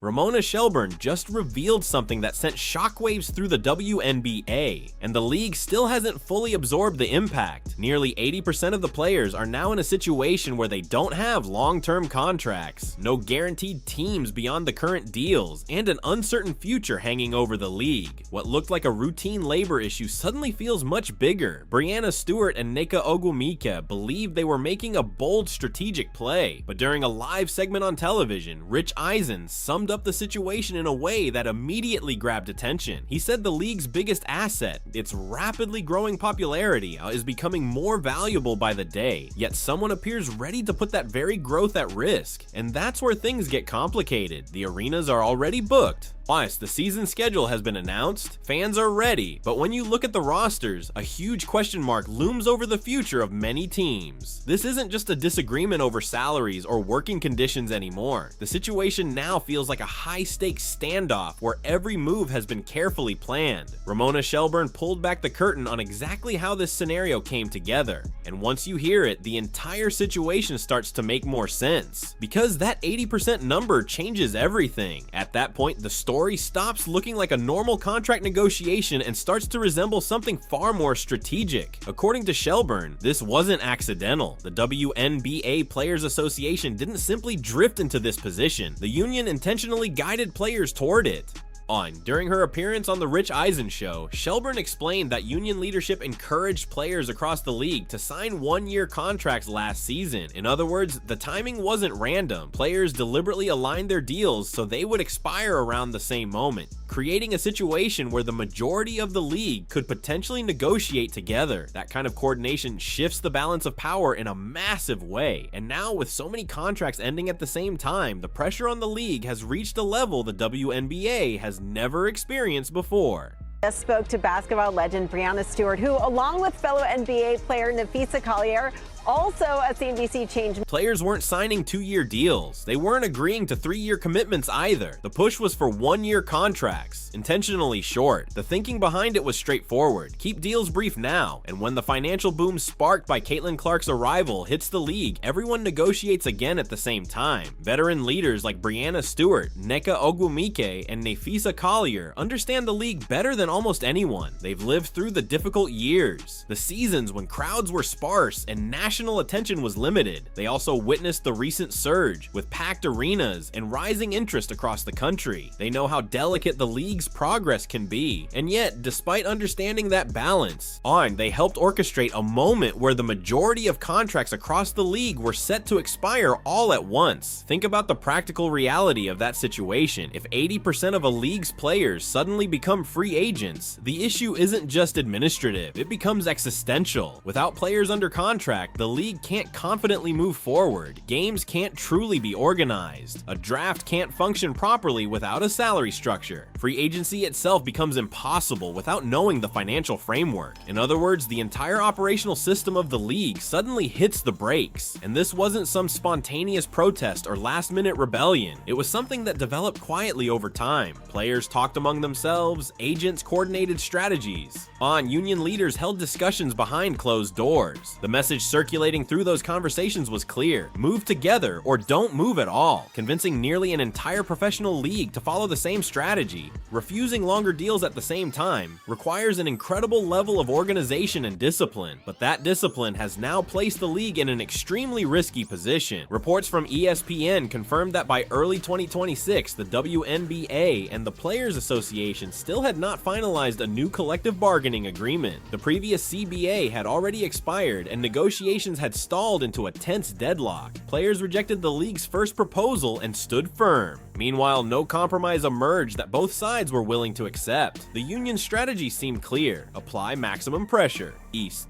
Ramona Shelburne just revealed something that sent shockwaves through the WNBA, and the league still hasn't fully absorbed the impact. Nearly 80% of the players are now in a situation where they don't have long-term contracts, no guaranteed teams beyond the current deals, and an uncertain future hanging over the league. What looked like a routine labor issue suddenly feels much bigger. Breanna Stewart and Wnba believed they were making a bold strategic play, but during a live segment on television, Rich Eisen summed up the situation in a way that immediately grabbed attention. He said the league's biggest asset, its rapidly growing popularity, is becoming more valuable by the day, yet someone appears ready to put that very growth at risk. And that's where things get complicated. The arenas are already booked. Plus, the season schedule has been announced, fans are ready, but when you look at the rosters, a huge question mark looms over the future of many teams. This isn't just a disagreement over salaries or working conditions anymore. The situation now feels like a high-stakes standoff where every move has been carefully planned. Ramona Shelburne pulled back the curtain on exactly how this scenario came together, and once you hear it, the entire situation starts to make more sense. Because that 80% number changes everything. At that point, the story stops looking like a normal contract negotiation and starts to resemble something far more strategic. According to Shelburne, this wasn't accidental. The WNBA Players Association didn't simply drift into this position. The union intentionally guided players toward it. During her appearance on the Rich Eisen show, Shelburne explained that union leadership encouraged players across the league to sign one-year contracts last season. In other words, the timing wasn't random. Players deliberately aligned their deals so they would expire around the same moment, creating a situation where the majority of the league could potentially negotiate together. That kind of coordination shifts the balance of power in a massive way, and now with so many contracts ending at the same time, the pressure on the league has reached a level the WNBA has never experienced before. I spoke to basketball legend Breanna Stewart, who, along with fellow NBA player Nafisa Collier, also a CNBC change. Players weren't signing 2-year deals. They weren't agreeing to 3-year commitments either. The push was for 1-year contracts, intentionally short. The thinking behind it was straightforward. Keep deals brief now, and when the financial boom sparked by Caitlin Clark's arrival hits the league, everyone negotiates again at the same time. Veteran leaders like Breanna Stewart, Wnba, and Nafisa Collier understand the league better than almost anyone. They've lived through the difficult years, the seasons when crowds were sparse and national attention was limited. They also witnessed the recent surge with packed arenas and rising interest across the country. They know how delicate the league's progress can be, and yet, despite understanding that balance, they helped orchestrate a moment where the majority of contracts across the league were set to expire all at once. Think about the practical reality of that situation. If 80% of a league's players suddenly become free agents, the issue isn't just administrative, it becomes existential. Without players under contract, the league can't confidently move forward. Games can't truly be organized. A draft can't function properly without a salary structure. Free agency itself becomes impossible without knowing the financial framework. In other words, the entire operational system of the league suddenly hits the brakes. And this wasn't some spontaneous protest or last-minute rebellion. It was something that developed quietly over time. Players talked among themselves, agents coordinated strategies. Union leaders held discussions behind closed doors. The message circulating through those conversations was clear: move together or don't move at all, convincing nearly an entire professional league to follow the same strategy. Refusing longer deals at the same time requires an incredible level of organization and discipline, but that discipline has now placed the league in an extremely risky position. Reports from ESPN confirmed that by early 2026, the WNBA and the Players Association still had not finalized a new collective bargaining agreement. The previous CBA had already expired, and negotiations had stalled into a tense deadlock. Players rejected the league's first proposal and stood firm. Meanwhile, no compromise emerged that both sides were willing to accept. The union's strategy seemed clear: apply maximum pressure.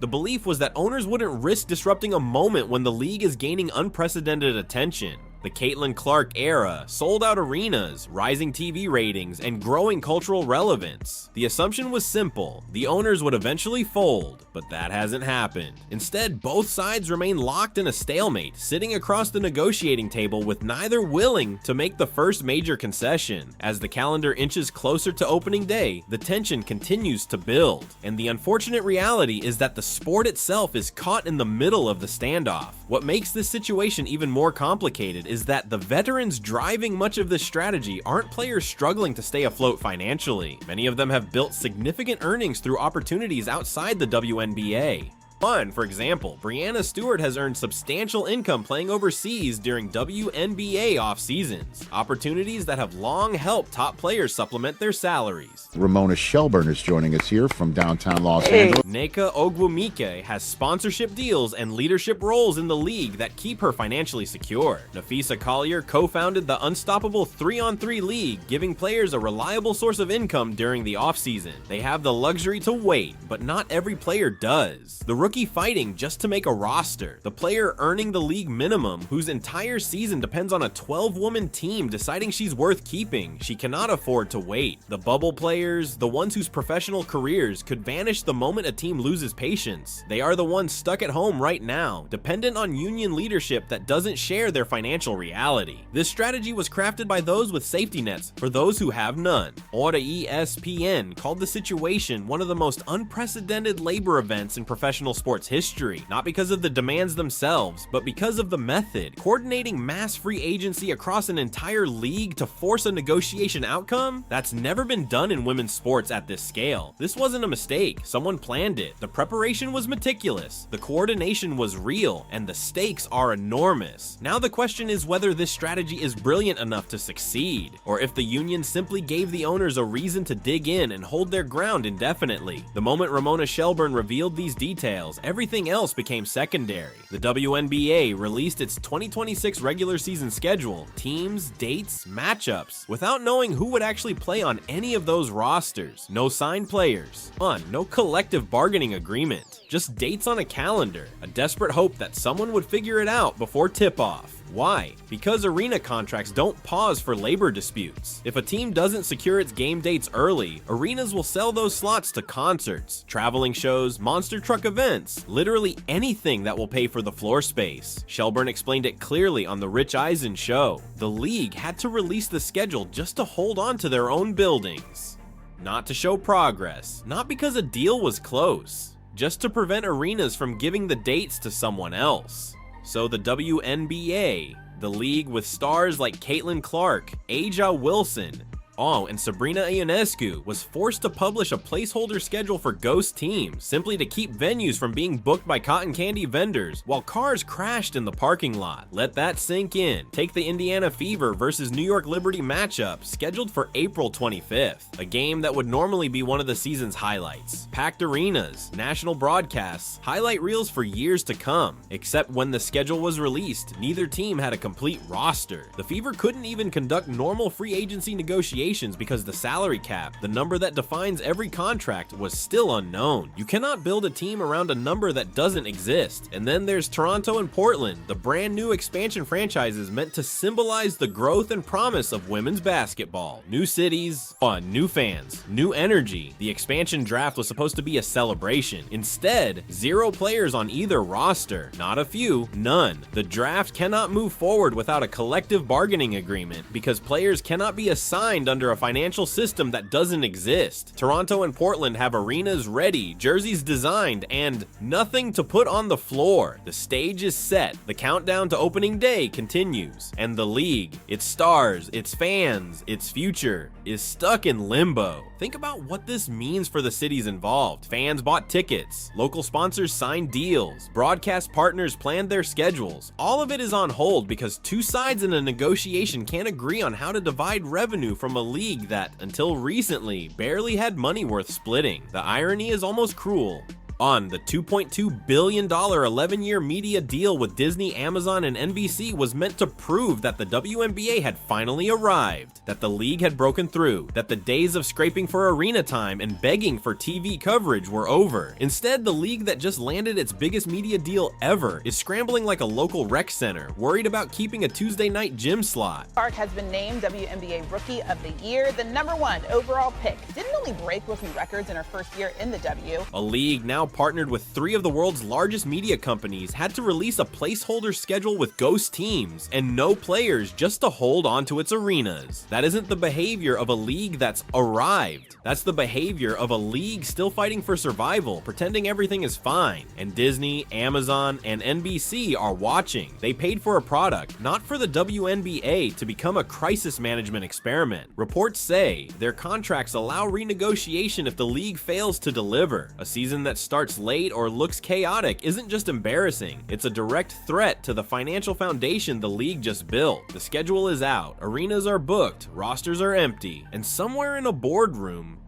The belief was that owners wouldn't risk disrupting a moment when the league is gaining unprecedented attention. The Caitlin Clark era, sold-out arenas, rising TV ratings, and growing cultural relevance. The assumption was simple: the owners would eventually fold, but that hasn't happened. Instead, both sides remain locked in a stalemate, sitting across the negotiating table with neither willing to make the first major concession. As the calendar inches closer to opening day, the tension continues to build, and the unfortunate reality is that the sport itself is caught in the middle of the standoff. What makes this situation even more complicated is that the veterans driving much of this strategy aren't players struggling to stay afloat financially. Many of them have built significant earnings through opportunities outside the WNBA. For example, Breanna Stewart has earned substantial income playing overseas during WNBA off seasons, opportunities that have long helped top players supplement their salaries. Ramona Shelburne is joining us here from downtown Los Angeles. Nneka Ogwumike has sponsorship deals and leadership roles in the league that keep her financially secure. Nafisa Collier co-founded the Unstoppable 3-on-3 League, giving players a reliable source of income during the offseason. They have the luxury to wait, but not every player does. The rookie fighting just to make a roster, the player earning the league minimum whose entire season depends on a 12-woman team deciding she's worth keeping. She cannot afford to wait. The bubble players, the ones whose professional careers could vanish the moment a team loses patience. They are the ones stuck at home right now, dependent on union leadership that doesn't share their financial reality. This strategy was crafted by those with safety nets for those who have none. ESPN called the situation one of the most unprecedented labor events in professional sports history, not because of the demands themselves, but because of the method. Coordinating mass free agency across an entire league to force a negotiation outcome? That's never been done in women's sports at this scale. This wasn't a mistake, someone planned it. The preparation was meticulous, the coordination was real, and the stakes are enormous. Now the question is whether this strategy is brilliant enough to succeed, or if the union simply gave the owners a reason to dig in and hold their ground indefinitely. The moment Ramona Shelburne revealed these details, everything else became secondary. The WNBA released its 2026 regular season schedule, teams, dates, matchups, without knowing who would actually play on any of those rosters. No signed players. No collective bargaining agreement. Just dates on a calendar. A desperate hope that someone would figure it out before tip-off. Why? Because arena contracts don't pause for labor disputes. If a team doesn't secure its game dates early, arenas will sell those slots to concerts, traveling shows, monster truck events, literally anything that will pay for the floor space. Shelburne explained it clearly on the Rich Eisen show. The league had to release the schedule just to hold on to their own buildings. Not to show progress, not because a deal was close, just to prevent arenas from giving the dates to someone else. So the WNBA, the league with stars like Caitlin Clark, Aja Wilson, and Sabrina Ionescu, was forced to publish a placeholder schedule for ghost teams, simply to keep venues from being booked by cotton candy vendors, while cars crashed in the parking lot. Let that sink in. Take the Indiana Fever versus New York Liberty matchup, scheduled for April 25th, a game that would normally be one of the season's highlights. Packed arenas, national broadcasts, highlight reels for years to come. Except when the schedule was released, neither team had a complete roster. The Fever couldn't even conduct normal free agency negotiations because the salary cap, the number that defines every contract, was still unknown. You cannot build a team around a number that doesn't exist. And then there's Toronto and Portland, the brand new expansion franchises meant to symbolize the growth and promise of women's basketball. New cities, fun, new fans, new energy. The expansion draft was supposed to be a celebration. Instead, 0 players on either roster. Not a few, none. The draft cannot move forward without a collective bargaining agreement because players cannot be assigned under a financial system that doesn't exist. Toronto and Portland have arenas ready, jerseys designed, and nothing to put on the floor. The stage is set. The countdown to opening day continues. And the league, its stars, its fans, its future, is stuck in limbo. Think about what this means for the cities involved. Fans bought tickets, local sponsors signed deals, broadcast partners planned their schedules. All of it is on hold because 2 sides in a negotiation can't agree on how to divide revenue from a league that, until recently, barely had money worth splitting. The irony is almost cruel. The $2.2 billion 11-year media deal with Disney, Amazon, and NBC was meant to prove that the WNBA had finally arrived, that the league had broken through, that the days of scraping for arena time and begging for TV coverage were over. Instead, the league that just landed its biggest media deal ever is scrambling like a local rec center, worried about keeping a Tuesday night gym slot. Clark has been named WNBA Rookie of the Year, the #1 overall pick. Didn't only break rookie records in her first year in the W. A league now partnered with 3 of the world's largest media companies, had to release a placeholder schedule with ghost teams and no players just to hold onto its arenas. That isn't the behavior of a league that's arrived. That's the behavior of a league still fighting for survival, pretending everything is fine. And Disney, Amazon, and NBC are watching. They paid for a product, not for the WNBA to become a crisis management experiment. Reports say their contracts allow renegotiation if the league fails to deliver. A season that starts late or looks chaotic isn't just embarrassing, it's a direct threat to the financial foundation the league just built. The schedule is out, arenas are booked, rosters are empty, and somewhere in a boardroom,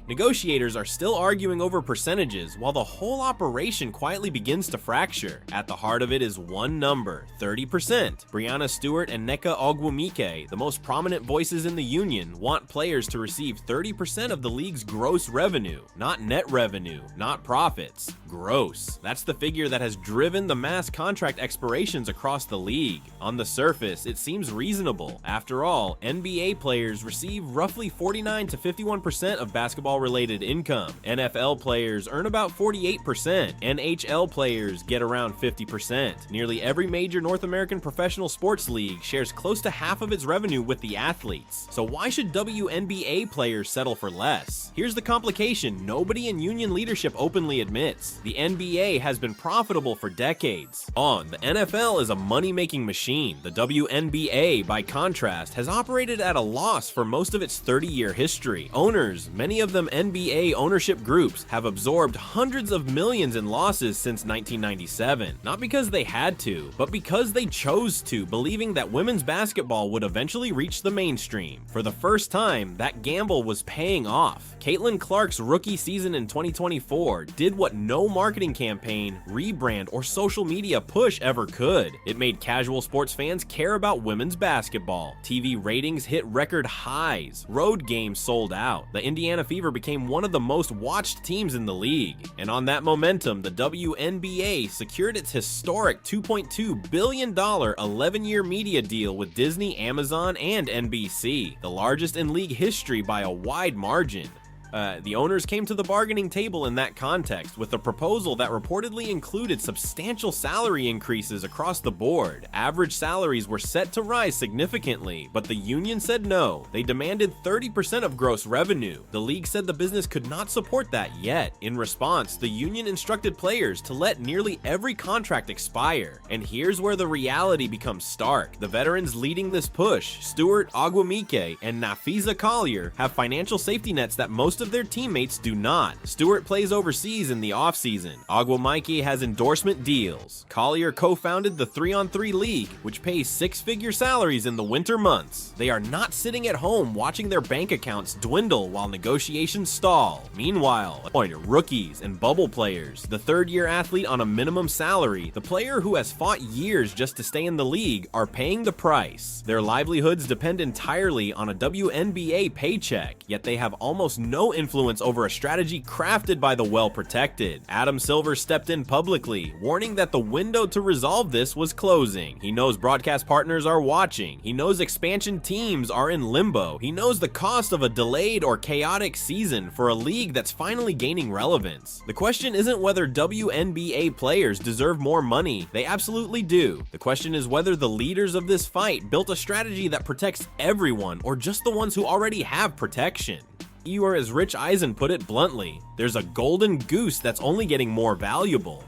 negotiators are still arguing over percentages while the whole operation quietly begins to fracture. At the heart of it is one number, 30%. Breanna Stewart and Nneka Ogwumike, the most prominent voices in the union, want players to receive 30% of the league's gross revenue. Not net revenue, not profits. Gross. That's the figure that has driven the mass contract expirations across the league. On the surface, it seems reasonable. After all, NBA players receive roughly 49 to 51% of basketball-related income. NFL players earn about 48%. NHL players get around 50%. Nearly every major North American professional sports league shares close to half of its revenue with the athletes. So why should WNBA players settle for less? Here's the complication nobody in union leadership openly admits. The NBA has been profitable for decades. The NFL is a money-making machine. The WNBA, by contrast, has operated at a loss for most of its 30-year history. Owners, many of them NBA ownership groups, have absorbed hundreds of millions in losses since 1997. Not because they had to, but because they chose to, believing that women's basketball would eventually reach the mainstream. For the first time, that gamble was paying off. Caitlin Clark's rookie season in 2024 did what no marketing campaign, rebrand, or social media push ever could. It made casual sports fans care about women's basketball. TV ratings hit record highs. Road games sold out. The Indiana Fever became one of the most watched teams in the league. And on that momentum, the WNBA secured its historic $2.2 billion 11-year media deal with Disney, Amazon, and NBC, the largest in league history by a wide margin. The owners came to the bargaining table in that context with a proposal that reportedly included substantial salary increases across the board. Average salaries were set to rise significantly, but the union said no. They demanded 30% of gross revenue. The league said the business could not support that yet. In response, the union instructed players to let nearly every contract expire. And here's where the reality becomes stark. The veterans leading this push, Stewart, Ogwumike, and Napheesa Collier, have financial safety nets that most of their teammates do not. Stewart plays overseas in the offseason. Ogwumike has endorsement deals. Collier co-founded the 3-on-3 League, which pays 6-figure salaries in the winter months. They are not sitting at home watching their bank accounts dwindle while negotiations stall. Meanwhile, rookies and bubble players, the third-year athlete on a minimum salary, the player who has fought years just to stay in the league, are paying the price. Their livelihoods depend entirely on a WNBA paycheck, yet they have almost no influence over a strategy crafted by the well-protected. Adam Silver stepped in publicly, warning that the window to resolve this was closing. He knows broadcast partners are watching. He knows expansion teams are in limbo. He knows the cost of a delayed or chaotic season for a league that's finally gaining relevance. The question isn't whether WNBA players deserve more money. They absolutely do. The question is whether the leaders of this fight built a strategy that protects everyone or just the ones who already have protection. Or as Rich Eisen put it bluntly, there's a golden goose that's only getting more valuable.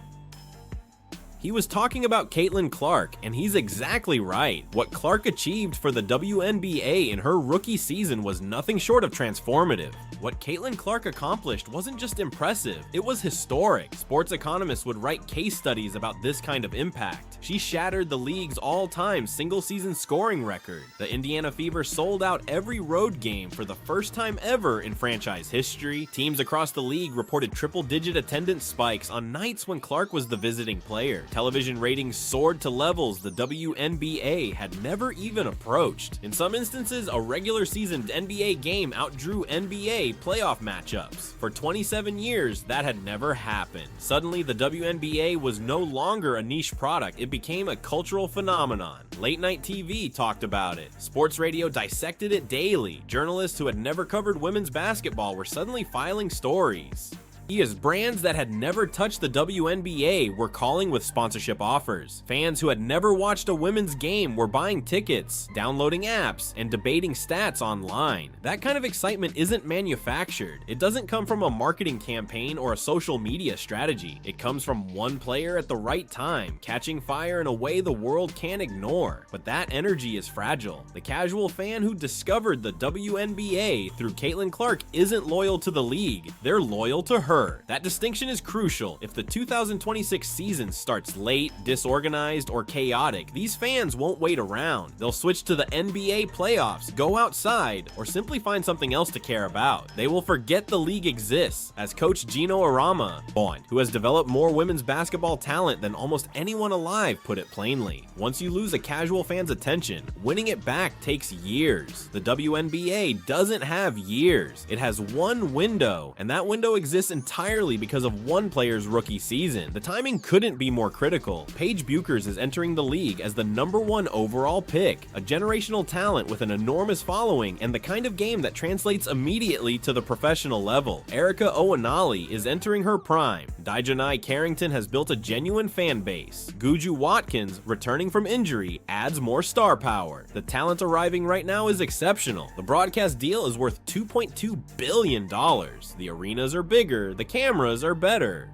He was talking about Caitlin Clark, and he's exactly right. What Clark achieved for the WNBA in her rookie season was nothing short of transformative. What Caitlin Clark accomplished wasn't just impressive, it was historic. Sports economists would write case studies about this kind of impact. She shattered the league's all-time single-season scoring record. The Indiana Fever sold out every road game for the first time ever in franchise history. Teams across the league reported triple-digit attendance spikes on nights when Clark was the visiting player. Television ratings soared to levels the WNBA had never even approached. In some instances, a regular season NBA game outdrew NBA playoff matchups. For 27 years, that had never happened. Suddenly, the WNBA was no longer a niche product. It became a cultural phenomenon. Late-night TV talked about it. Sports radio dissected it daily. Journalists who had never covered women's basketball were suddenly filing stories. As brands that had never touched the WNBA were calling with sponsorship offers. Fans who had never watched a women's game were buying tickets, downloading apps, and debating stats online. That kind of excitement isn't manufactured. It doesn't come from a marketing campaign or a social media strategy. It comes from one player at the right time, catching fire in a way the world can't ignore. But that energy is fragile. The casual fan who discovered the WNBA through Caitlin Clark isn't loyal to the league. They're loyal to her. That distinction is crucial. If the 2026 season starts late, disorganized, or chaotic, these fans won't wait around. They'll switch to the NBA playoffs, go outside, or simply find something else to care about. They will forget the league exists, as coach Gino Arama, who has developed more women's basketball talent than almost anyone alive, put it plainly. Once you lose a casual fan's attention, winning it back takes years. The WNBA doesn't have years. It has one window, and that window exists entirely because of one player's rookie season. The timing couldn't be more critical. Paige Bueckers is entering the league as the #1 overall pick, a generational talent with an enormous following and the kind of game that translates immediately to the professional level. Erica Owenali is entering her prime. Dijanai Carrington has built a genuine fan base. Guju Watkins, returning from injury, adds more star power. The talent arriving right now is exceptional. The broadcast deal is worth $2.2 billion. The arenas are bigger, the cameras are better.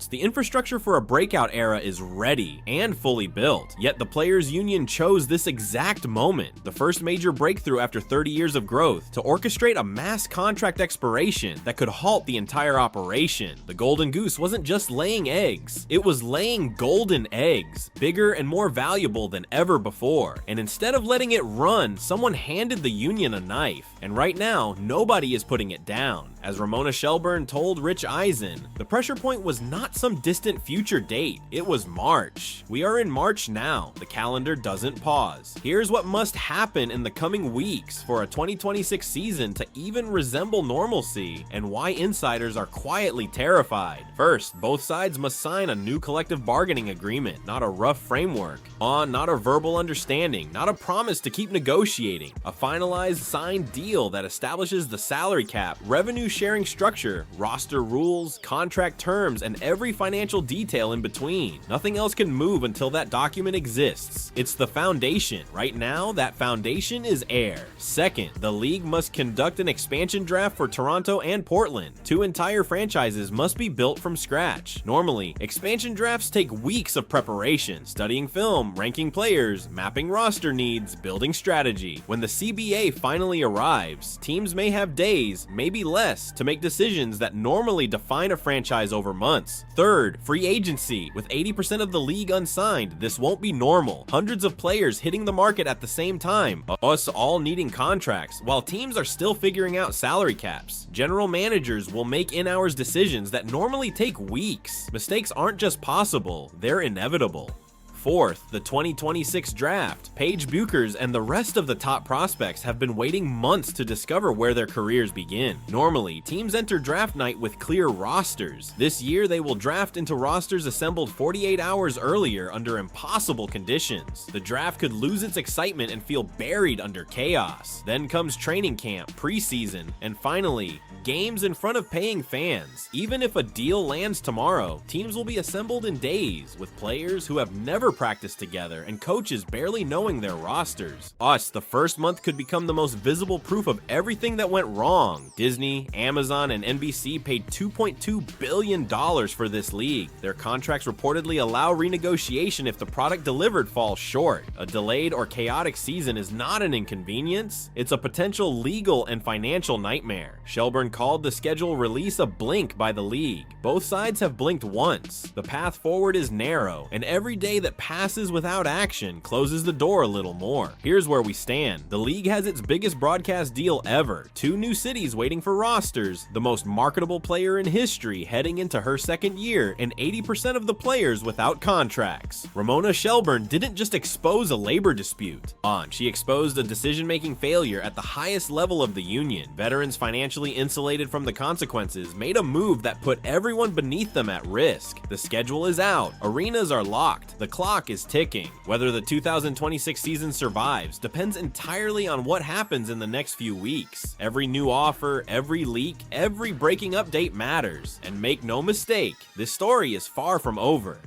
The infrastructure for a breakout era is ready and fully built, yet the Players Union chose this exact moment, the first major breakthrough after 30 years of growth, to orchestrate a mass contract expiration that could halt the entire operation. The Golden Goose wasn't just laying eggs, it was laying golden eggs, bigger and more valuable than ever before. And instead of letting it run, someone handed the union a knife, and right now, nobody is putting it down. As Ramona Shelburne told Rich Eisen, the pressure point was not some distant future date, it was March. We are in March now, the calendar doesn't pause. Here's what must happen in the coming weeks for a 2026 season to even resemble normalcy, and why insiders are quietly terrified. First, both sides must sign a new collective bargaining agreement, not a rough framework. Not a verbal understanding, not a promise to keep negotiating. A finalized signed deal that establishes the salary cap, revenue sharing structure, roster rules, contract terms, and every financial detail in between. Nothing else can move until that document exists. It's the foundation. Right now, that foundation is air. Second, the league must conduct an expansion draft for Toronto and Portland. 2 entire franchises must be built from scratch. Normally, expansion drafts take weeks of preparation, studying film, ranking players, mapping roster needs, building strategy. When the CBA finally arrives, teams may have days, maybe less, to make decisions that normally define a franchise over months. Third, free agency. With 80% of the league unsigned, this won't be normal. Hundreds of players hitting the market at the same time, us all needing contracts, while teams are still figuring out salary caps. General managers will make in-hours decisions that normally take weeks. Mistakes aren't just possible, they're inevitable. Fourth, the 2026 draft. Paige Bueckers and the rest of the top prospects have been waiting months to discover where their careers begin. Normally, teams enter draft night with clear rosters. This year, they will draft into rosters assembled 48 hours earlier under impossible conditions. The draft could lose its excitement and feel buried under chaos. Then comes training camp, preseason, and finally, games in front of paying fans. Even if a deal lands tomorrow, teams will be assembled in days with players who have never practiced together and coaches barely knowing their rosters. The first month could become the most visible proof of everything that went wrong. Disney, Amazon, and NBC paid $2.2 billion for this league. Their contracts reportedly allow renegotiation if the product delivered falls short. A delayed or chaotic season is not an inconvenience, it's a potential legal and financial nightmare. Shelburne called the schedule release a blink by the league. Both sides have blinked once. The path forward is narrow, and every day that passes without action closes the door a little more. Here's where we stand. The league has its biggest broadcast deal ever. 2 new cities waiting for rosters, the most marketable player in history heading into her second year, and 80% of the players without contracts. Ramona Shelburne didn't just expose a labor dispute. She exposed a decision-making failure at the highest level of the union. Veterans financially insulated from the consequences made a move that put everyone beneath them at risk. The schedule is out. Arenas are locked. The clock clock is ticking. Whether the 2026 season survives depends entirely on what happens in the next few weeks. Every new offer, every leak, every breaking update matters. And make no mistake, this story is far from over.